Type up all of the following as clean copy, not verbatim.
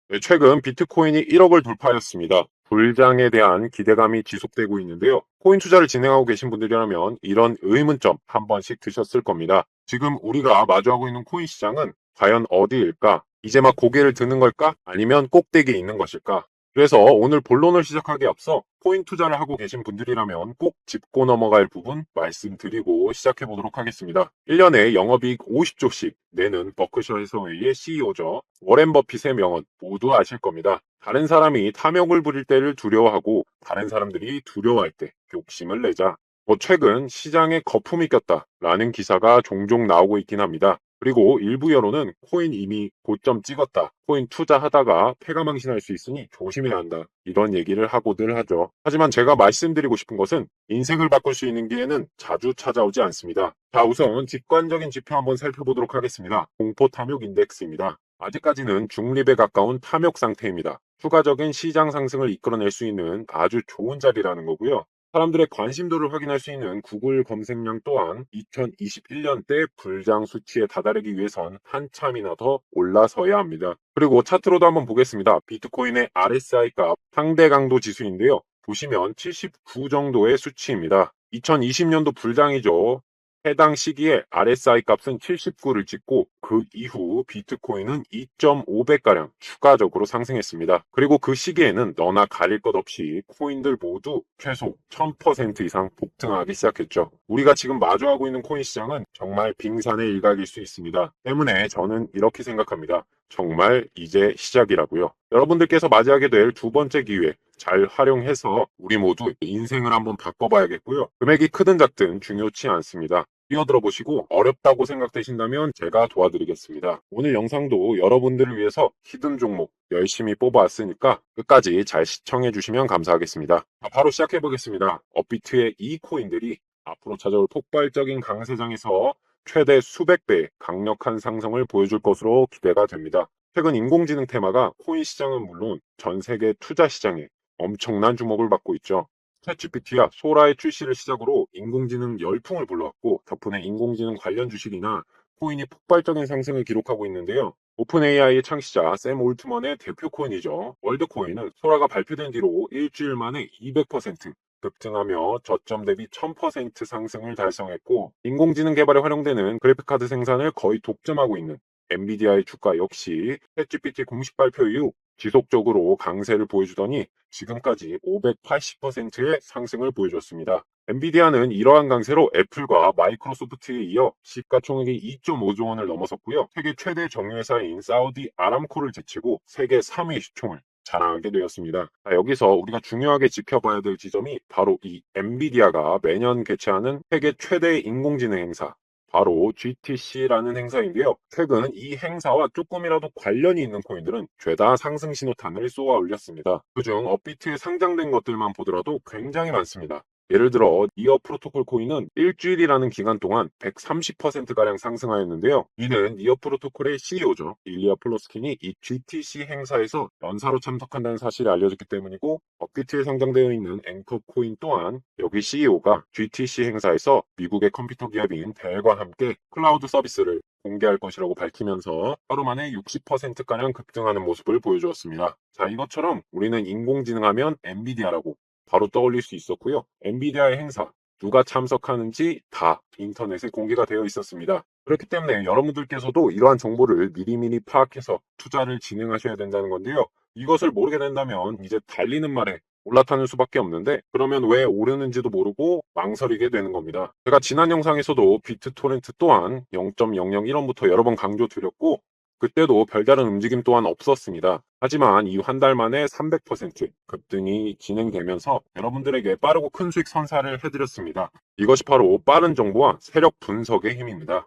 네, 최근 비트코인이 1억을 돌파하였습니다. 불장에 대한 기대감이 지속되고 있는데요. 코인 투자를 진행하고 계신 분들이라면 이런 의문점 한 번씩 드셨을 겁니다. 지금 우리가 마주하고 있는 코인 시장은 과연 어디일까? 이제 막 고개를 드는 걸까? 아니면 꼭대기에 있는 것일까? 그래서 오늘 본론을 시작하기에 앞서 코인 투자를 하고 계신 분들이라면 꼭 짚고 넘어갈 부분 말씀드리고 시작해 보도록 하겠습니다. 1년에 영업이익 50조씩 내는 버크셔 해서웨이의 CEO죠. 워렌 버핏의 명언 모두 아실 겁니다. 다른 사람이 탐욕을 부릴 때를 두려워하고 다른 사람들이 두려워할 때 욕심을 내자. 최근 시장에 거품이 꼈다라는 기사가 종종 나오고 있긴 합니다. 그리고 일부 여론은 코인 이미 고점 찍었다. 코인 투자하다가 패가망신할 수 있으니 조심해야 한다. 이런 얘기를 하고들 하죠. 하지만 제가 말씀드리고 싶은 것은 인생을 바꿀 수 있는 기회는 자주 찾아오지 않습니다. 자, 우선 직관적인 지표 한번 살펴보도록 하겠습니다. 공포 탐욕 인덱스입니다. 아직까지는 중립에 가까운 탐욕 상태입니다. 추가적인 시장 상승을 이끌어낼 수 있는 아주 좋은 자리라는 거고요. 사람들의 관심도를 확인할 수 있는 구글 검색량 또한 2021년 때 불장 수치에 다다르기 위해선 한참이나 더 올라서야 합니다. 그리고 차트로도 한번 보겠습니다. 비트코인의 RSI 값 상대 강도 지수인데요. 보시면 79 정도의 수치입니다. 2020년도 불장이죠. 해당 시기에 RSI 값은 79를 찍고 그 이후 비트코인은 2.5배가량 추가적으로 상승했습니다. 그리고 그 시기에는 너나 가릴 것 없이 코인들 모두 최소 1000% 이상 폭등하기 시작했죠. 우리가 지금 마주하고 있는 코인 시장은 정말 빙산의 일각일 수 있습니다. 때문에 저는 이렇게 생각합니다. 정말 이제 시작이라고요. 여러분들께서 맞이하게 될 두 번째 기회 잘 활용해서 우리 모두 인생을 한번 바꿔봐야겠고요. 금액이 크든 작든 중요치 않습니다. 뛰어들어 보시고 어렵다고 생각되신다면 제가 도와드리겠습니다. 오늘 영상도 여러분들을 위해서 히든 종목 열심히 뽑아왔으니까 끝까지 잘 시청해 주시면 감사하겠습니다. 자, 바로 시작해 보겠습니다. 업비트의 이 코인들이 앞으로 찾아올 폭발적인 강세장에서 최대 수백 배의 강력한 상승을 보여줄 것으로 기대가 됩니다. 최근 인공지능 테마가 코인 시장은 물론 전 세계 투자 시장에 엄청난 주목을 받고 있죠. 챗GPT와 소라의 출시를 시작으로 인공지능 열풍을 불러왔고 덕분에 인공지능 관련 주식이나 코인이 폭발적인 상승을 기록하고 있는데요. 오픈 AI의 창시자 샘 올트먼의 대표 코인이죠. 월드코인은 소라가 발표된 뒤로 일주일 만에 200% 급등하며 저점 대비 1000% 상승을 달성했고 인공지능 개발에 활용되는 그래픽카드 생산을 거의 독점하고 있는 엔비디아의 주가 역시 챗GPT 공식 발표 이후 지속적으로 강세를 보여주더니 지금까지 580%의 상승을 보여줬습니다. 엔비디아는 이러한 강세로 애플과 마이크로소프트에 이어 시가총액이 2.5조 원을 넘어섰고요. 세계 최대 정유회사인 사우디 아람코를 제치고 세계 3위 시총을 자랑하게 되었습니다. 자, 여기서 우리가 중요하게 지켜봐야 될 지점이 바로 이 엔비디아가 매년 개최하는 세계 최대 인공지능 행사 바로 GTC라는 행사인데요. 최근 이 행사와 조금이라도 관련이 있는 코인들은 죄다 상승 신호탄을 쏘아 올렸습니다. 그중 업비트에 상장된 것들만 보더라도 굉장히 많습니다. 예를 들어 니어 프로토콜 코인은 일주일이라는 기간 동안 130%가량 상승하였는데요. 이는 니어 프로토콜의 CEO죠. 일리아 플로스킨이 이 GTC 행사에서 연사로 참석한다는 사실이 알려졌기 때문이고 업비트에 상장되어 있는 앵커 코인 또한 여기 CEO가 GTC 행사에서 미국의 컴퓨터 기업인 델과 함께 클라우드 서비스를 공개할 것이라고 밝히면서 하루 만에 60%가량 급등하는 모습을 보여주었습니다. 자, 이것처럼 우리는 인공지능 하면 엔비디아라고 바로 떠올릴 수 있었고요. 엔비디아의 행사 누가 참석하는지 다 인터넷에 공개가 되어 있었습니다. 그렇기 때문에 여러분들께서도 이러한 정보를 미리미리 파악해서 투자를 진행하셔야 된다는 건데요. 이것을 모르게 된다면 이제 달리는 말에 올라타는 수밖에 없는데 그러면 왜 오르는지도 모르고 망설이게 되는 겁니다. 제가 지난 영상에서도 비트토렌트 또한 0.001원부터 여러 번 강조드렸고 그때도 별다른 움직임 또한 없었습니다. 하지만 이 한 달 만에 300% 급등이 진행되면서 여러분들에게 빠르고 큰 수익 선사를 해드렸습니다. 이것이 바로 빠른 정보와 세력 분석의 힘입니다.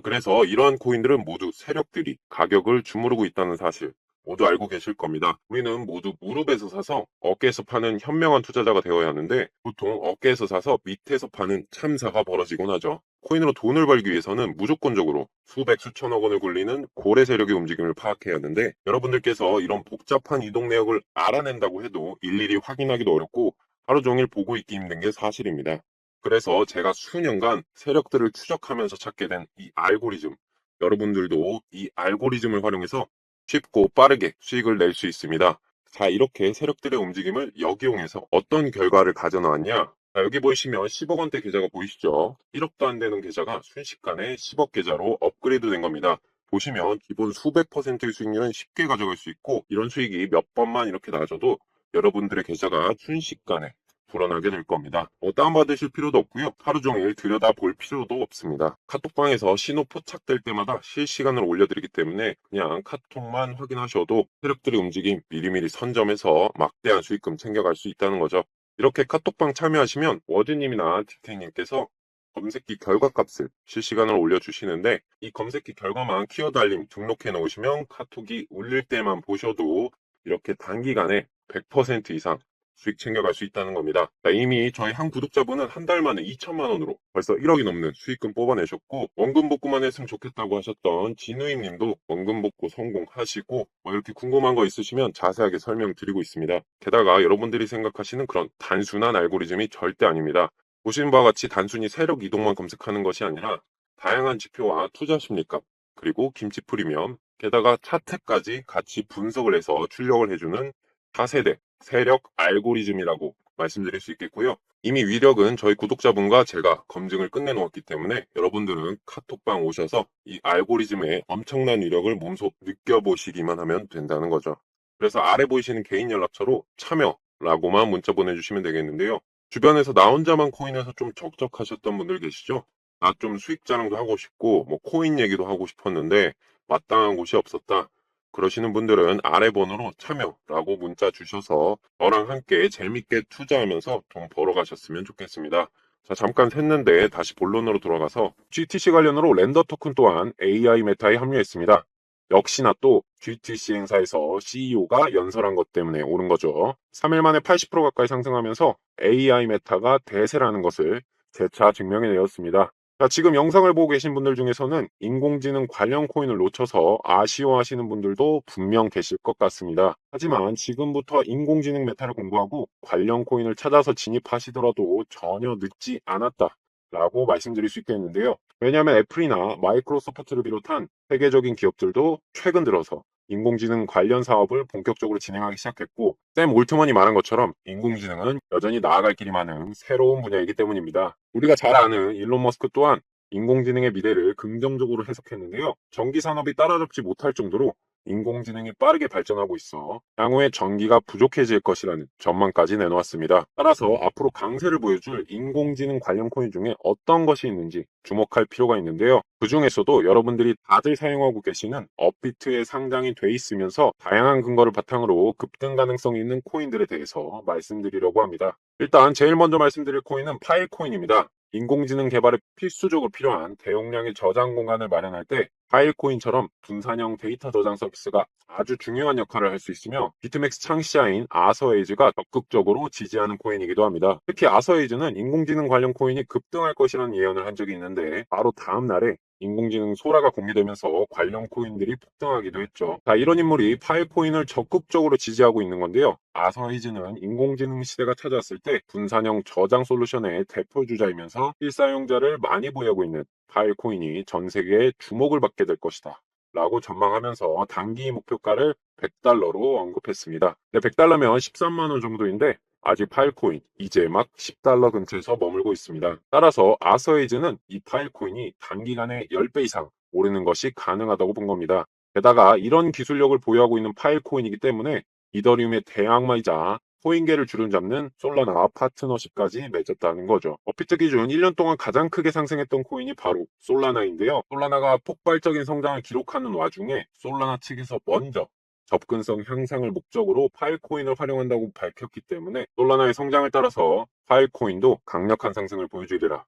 그래서 이러한 코인들은 모두 세력들이 가격을 주무르고 있다는 사실 모두 알고 계실 겁니다. 우리는 모두 무릎에서 사서 어깨에서 파는 현명한 투자자가 되어야 하는데 보통 어깨에서 사서 밑에서 파는 참사가 벌어지곤 하죠. 코인으로 돈을 벌기 위해서는 무조건적으로 수백 수천억 원을 굴리는 고래 세력의 움직임을 파악해야 하는데 여러분들께서 이런 복잡한 이동 내역을 알아낸다고 해도 일일이 확인하기도 어렵고 하루 종일 보고 있기 힘든 게 사실입니다. 그래서 제가 수년간 세력들을 추적하면서 찾게 된 이 알고리즘 여러분들도 이 알고리즘을 활용해서 쉽고 빠르게 수익을 낼 수 있습니다. 자, 이렇게 세력들의 움직임을 역이용해서 어떤 결과를 가져나왔냐? 자, 여기 보시면 10억 원대 계좌가 보이시죠? 1억도 안 되는 계좌가 순식간에 10억 계좌로 업그레이드 된 겁니다. 보시면 기본 수백 퍼센트의 수익률은 쉽게 가져갈 수 있고, 이런 수익이 몇 번만 이렇게 나와줘도 여러분들의 계좌가 순식간에 불어나게 될 겁니다. 다운받으실 필요도 없고요. 하루 종일 들여다볼 필요도 없습니다. 카톡방에서 신호 포착될 때마다 실시간으로 올려드리기 때문에 그냥 카톡만 확인하셔도 세력들의 움직임 미리미리 선점해서 막대한 수익금 챙겨갈 수 있다는 거죠. 이렇게 카톡방 참여하시면 워드님이나 디테이님께서 검색기 결과값을 실시간으로 올려주시는데, 이 검색기 결과만 키워드 알림 등록해 놓으시면 카톡이 울릴 때만 보셔도 이렇게 단기간에 100% 이상 수익 챙겨갈 수 있다는 겁니다. 자, 이미 저희 한 구독자분은 한 달 만에 2천만 원으로 벌써 1억이 넘는 수익금 뽑아내셨고, 원금 복구만 했으면 좋겠다고 하셨던 진우임 님도 원금 복구 성공하시고, 이렇게 궁금한 거 있으시면 자세하게 설명드리고 있습니다. 게다가 여러분들이 생각하시는 그런 단순한 알고리즘이 절대 아닙니다. 보시는 바와 같이 단순히 세력 이동만 검색하는 것이 아니라 다양한 지표와 투자 심리값, 그리고 김치 프리미엄, 게다가 차트까지 같이 분석을 해서 출력을 해주는 차세대 세력 알고리즘이라고 말씀드릴 수 있겠고요. 이미 위력은 저희 구독자분과 제가 검증을 끝내놓았기 때문에 여러분들은 카톡방 오셔서 이 알고리즘의 엄청난 위력을 몸소 느껴보시기만 하면 된다는 거죠. 그래서 아래 보이시는 개인 연락처로 참여라고만 문자 보내주시면 되겠는데요. 주변에서 나 혼자만 코인에서 좀 적적하셨던 분들 계시죠? 나 좀 수익 자랑도 하고 싶고 뭐 코인 얘기도 하고 싶었는데 마땅한 곳이 없었다. 그러시는 분들은 아래 번호로 참여라고 문자 주셔서 저랑 함께 재밌게 투자하면서 돈 벌어가셨으면 좋겠습니다. 자, 잠깐 샜는데 다시 본론으로 돌아가서 GTC 관련으로 렌더 토큰 또한 AI 메타에 합류했습니다. 역시나 또 GTC 행사에서 CEO가 연설한 것 때문에 오른 거죠. 3일 만에 80% 가까이 상승하면서 AI 메타가 대세라는 것을 재차 증명해내었습니다. 자, 지금 영상을 보고 계신 분들 중에서는 인공지능 관련 코인을 놓쳐서 아쉬워하시는 분들도 분명 계실 것 같습니다. 하지만 지금부터 인공지능 메타를 공부하고 관련 코인을 찾아서 진입하시더라도 전혀 늦지 않았다 라고 말씀드릴 수 있겠는데요. 왜냐하면 애플이나 마이크로소프트를 비롯한 세계적인 기업들도 최근 들어서 인공지능 관련 사업을 본격적으로 진행하기 시작했고, 샘 올트먼이 말한 것처럼 인공지능은 여전히 나아갈 길이 많은 새로운 분야이기 때문입니다. 우리가 잘 아는 일론 머스크 또한 인공지능의 미래를 긍정적으로 해석했는데요. 전기 산업이 따라잡지 못할 정도로 인공지능이 빠르게 발전하고 있어 향후에 전기가 부족해질 것이라는 전망까지 내놓았습니다. 따라서 앞으로 강세를 보여줄 인공지능 관련 코인 중에 어떤 것이 있는지 주목할 필요가 있는데요. 그 중에서도 여러분들이 다들 사용하고 계시는 업비트에 상장이 돼 있으면서 다양한 근거를 바탕으로 급등 가능성이 있는 코인들에 대해서 말씀드리려고 합니다. 일단 제일 먼저 말씀드릴 코인은 파일코인입니다. 인공지능 개발에 필수적으로 필요한 대용량의 저장 공간을 마련할 때 파일코인처럼 분산형 데이터 저장 서비스가 아주 중요한 역할을 할 수 있으며, 비트맥스 창시자인 아서에이즈가 적극적으로 지지하는 코인이기도 합니다. 특히 아서에이즈는 인공지능 관련 코인이 급등할 것이라는 예언을 한 적이 있는데 바로 다음 날에 인공지능 소라가 공개되면서 관련 코인들이 폭등하기도 했죠. 자, 이런 인물이 파일코인을 적극적으로 지지하고 있는 건데요. 아서이즈는 인공지능 시대가 찾아왔을 때 분산형 저장 솔루션의 대표주자이면서 실사용자를 많이 보유하고 있는 파일코인이 전 세계에 주목을 받게 될 것이다 라고 전망하면서 단기 목표가를 100달러로 언급했습니다. 100달러면 13만 원 정도인데 아직 파일코인 이제 막 10달러 근처에서 머물고 있습니다. 따라서 아서에이즈는 이 파일코인이 단기간에 10배 이상 오르는 것이 가능하다고 본 겁니다. 게다가 이런 기술력을 보유하고 있는 파일코인이기 때문에 이더리움의 대항마이자 코인계를 주름잡는 솔라나 파트너십까지 맺었다는 거죠. 업비트 기준 1년 동안 가장 크게 상승했던 코인이 바로 솔라나인데요. 솔라나가 폭발적인 성장을 기록하는 와중에 솔라나 측에서 먼저 접근성 향상을 목적으로 파일코인을 활용한다고 밝혔기 때문에 솔라나의 성장을 따라서 파일코인도 강력한 상승을 보여주리라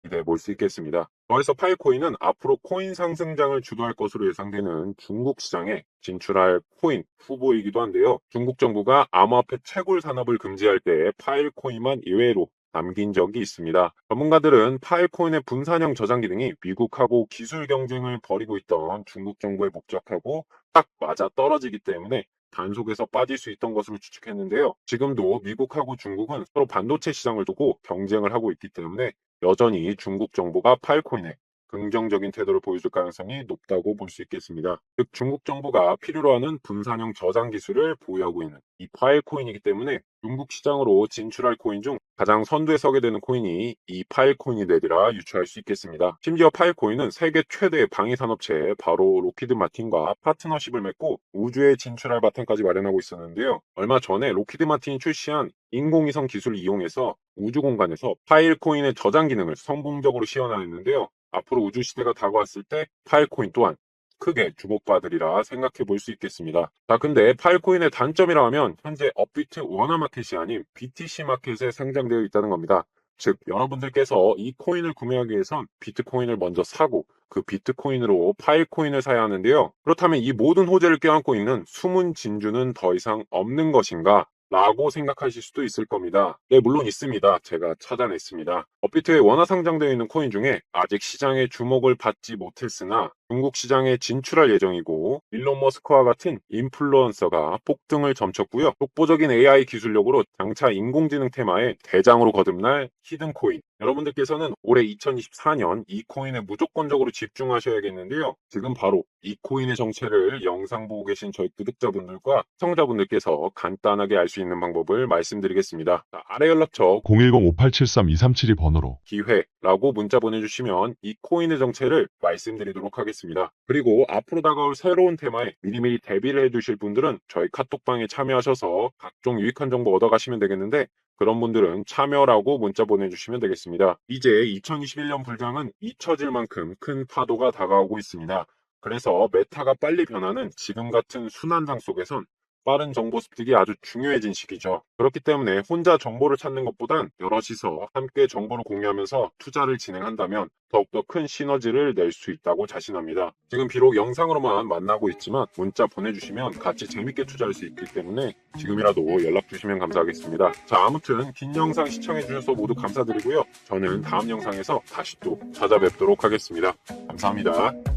기대해 볼 수 있겠습니다. 더해서 파일코인은 앞으로 코인 상승장을 주도할 것으로 예상되는 중국 시장에 진출할 코인 후보이기도 한데요. 중국 정부가 암호화폐 채굴 산업을 금지할 때 파일코인만 예외로 남긴 적이 있습니다. 전문가들은 파일코인의 분산형 저장 기능이 미국하고 기술 경쟁을 벌이고 있던 중국 정부의 목적하고 딱 맞아 떨어지기 때문에 단속에서 빠질 수 있던 것으로 추측했는데요. 지금도 미국하고 중국은 서로 반도체 시장을 두고 경쟁을 하고 있기 때문에 여전히 중국 정부가 파일코인에 긍정적인 태도를 보여줄 가능성이 높다고 볼 수 있겠습니다. 즉 중국 정부가 필요로 하는 분산형 저장 기술을 보유하고 있는 이 파일 코인이기 때문에 중국 시장으로 진출할 코인 중 가장 선두에 서게 되는 코인이 이 파일 코인이 되리라 유추할 수 있겠습니다. 심지어 파일 코인은 세계 최대의 방위 산업체 바로 로키드 마틴과 파트너십을 맺고 우주에 진출할 바탕까지 마련하고 있었는데요. 얼마 전에 로키드 마틴이 출시한 인공위성 기술을 이용해서 우주 공간에서 파일 코인의 저장 기능을 성공적으로 시연하였는데요. 앞으로 우주 시대가 다가왔을 때 파일 코인 또한 크게 주목받으리라 생각해 볼 수 있겠습니다. 자, 근데 파일코인의 단점이라 하면 현재 업비트 원화 마켓이 아닌 BTC 마켓에 상장되어 있다는 겁니다. 즉, 여러분들께서 이 코인을 구매하기 위해선 비트코인을 먼저 사고 그 비트코인으로 파일코인을 사야 하는데요. 그렇다면 이 모든 호재를 껴안고 있는 숨은 진주는 더 이상 없는 것인가? 라고 생각하실 수도 있을 겁니다. 네, 물론 있습니다. 제가 찾아냈습니다. 업비트에 원화 상장되어 있는 코인 중에 아직 시장의 주목을 받지 못했으나 중국 시장에 진출할 예정이고 일론 머스크와 같은 인플루언서가 폭등을 점쳤고요. 독보적인 AI 기술력으로 장차 인공지능 테마의 대장으로 거듭날 히든코인. 여러분들께서는 올해 2024년 이 코인에 무조건적으로 집중하셔야겠는데요. 지금 바로 이 코인의 정체를 영상 보고 계신 저희 구독자분들과 시청자분들께서 간단하게 알 수 있는 방법을 말씀드리겠습니다. 자, 아래 연락처 010-5873-2372 번호로 기회라고 문자 보내주시면 이 코인의 정체를 말씀드리도록 하겠습니다. 그리고 앞으로 다가올 새로운 테마에 미리미리 대비를 해두실 분들은 저희 카톡방에 참여하셔서 각종 유익한 정보 얻어가시면 되겠는데 그런 분들은 참여라고 문자 보내주시면 되겠습니다. 이제 2021년 불장은 잊혀질 만큼 큰 파도가 다가오고 있습니다. 그래서 메타가 빨리 변하는 지금 같은 순환장 속에선 빠른 정보 습득이 아주 중요해진 시기죠. 그렇기 때문에 혼자 정보를 찾는 것보단 여럿이서 함께 정보를 공유하면서 투자를 진행한다면 더욱더 큰 시너지를 낼 수 있다고 자신합니다. 지금 비록 영상으로만 만나고 있지만 문자 보내주시면 같이 재밌게 투자할 수 있기 때문에 지금이라도 연락 주시면 감사하겠습니다. 자, 아무튼 긴 영상 시청해주셔서 모두 감사드리고요. 저는 다음 영상에서 다시 또 찾아뵙도록 하겠습니다. 감사합니다.